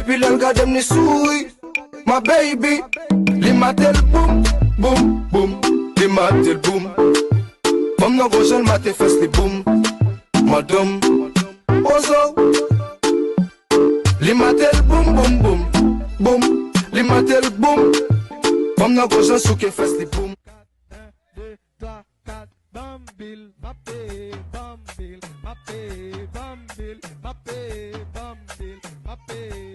Depuis l'el gade m'ni souy, ma baby. Li matel boum, boum, boum. Li matel boum. Femme nan gojel matel fes li boum. Madame, ozo. Li matel boum, boum, boum, boum. Li matel boum. Femme nan gojel souke fes li boum. 1, 2, 3, 4, bambil, mappé, bambil, mappé, bambil, mappé, bambil, mappé.